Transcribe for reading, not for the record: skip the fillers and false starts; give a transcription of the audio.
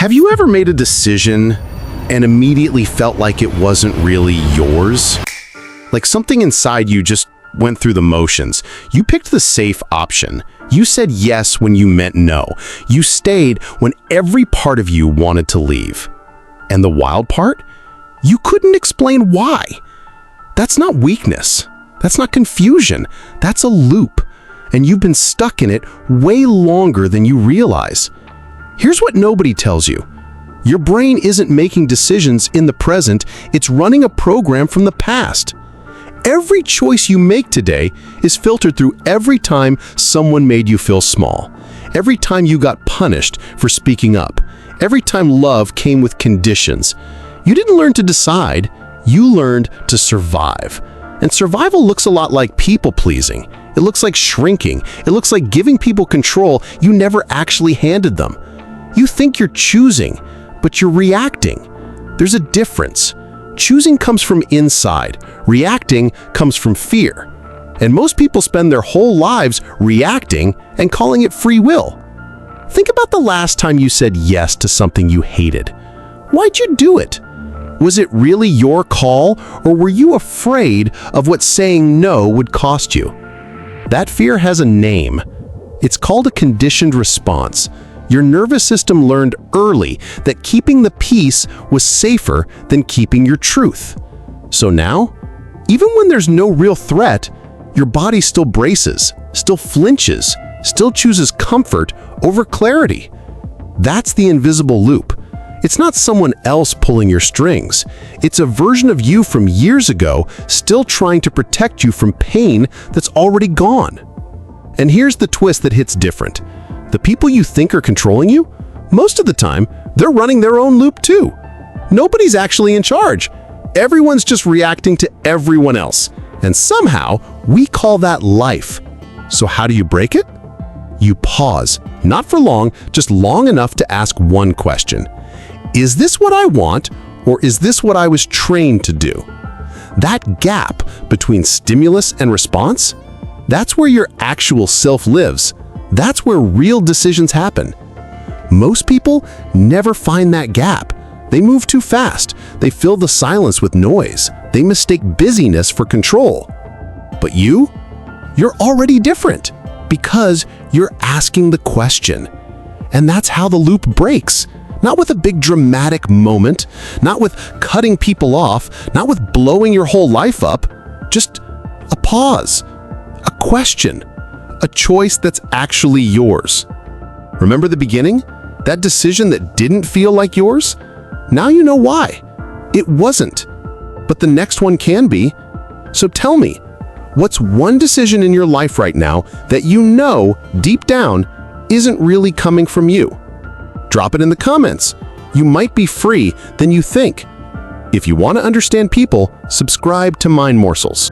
Have you ever made a decision and immediately felt like it wasn't really yours? Like something inside you just went through the motions. You picked the safe option. You said yes when you meant no. You stayed when every part of you wanted to leave. And the wild part? You couldn't explain why. That's not weakness. That's not confusion. That's a loop. And you've been stuck in it way longer than you realize. Here's what nobody tells you. Your brain isn't making decisions in the present, it's running a program from the past. Every choice you make today is filtered through every time someone made you feel small, every time you got punished for speaking up, every time love came with conditions. You didn't learn to decide, you learned to survive. And survival looks a lot like people-pleasing. It looks like shrinking. It looks like giving people control you never actually handed them. You think you're choosing, but you're reacting. There's a difference. Choosing comes from inside. Reacting comes from fear. And most people spend their whole lives reacting and calling it free will. Think about the last time you said yes to something you hated. Why'd you do it? Was it really your call, or were you afraid of what saying no would cost you? That fear has a name. It's called a conditioned response. Your nervous system learned early that keeping the peace was safer than keeping your truth. So now, even when there's no real threat, your body still braces, still flinches, still chooses comfort over clarity. That's the invisible loop. It's not someone else pulling your strings. It's a version of you from years ago still trying to protect you from pain that's already gone. And here's the twist that hits different. The people you think are controlling you, most of the time, they're running their own loop too. Nobody's actually in charge. Everyone's just reacting to everyone else. And somehow, we call that life. So how do you break it? You pause, not for long, just long enough to ask one question. Is this what I want, or is this what I was trained to do? That gap between stimulus and response, that's where your actual self lives. That's where real decisions happen. Most people never find that gap. They move too fast. They fill the silence with noise. They mistake busyness for control. But you're already different because you're asking the question. And that's how the loop breaks. Not with a big dramatic moment, not with cutting people off, not with blowing your whole life up, just a pause, a question, a choice that's actually yours. Remember the beginning? That decision that didn't feel like yours? Now you know why. It wasn't. But the next one can be. So tell me, what's one decision in your life right now that you know deep down isn't really coming from you? Drop it in the comments. You might be free than you think. If you want to understand people, subscribe to MindMorsels.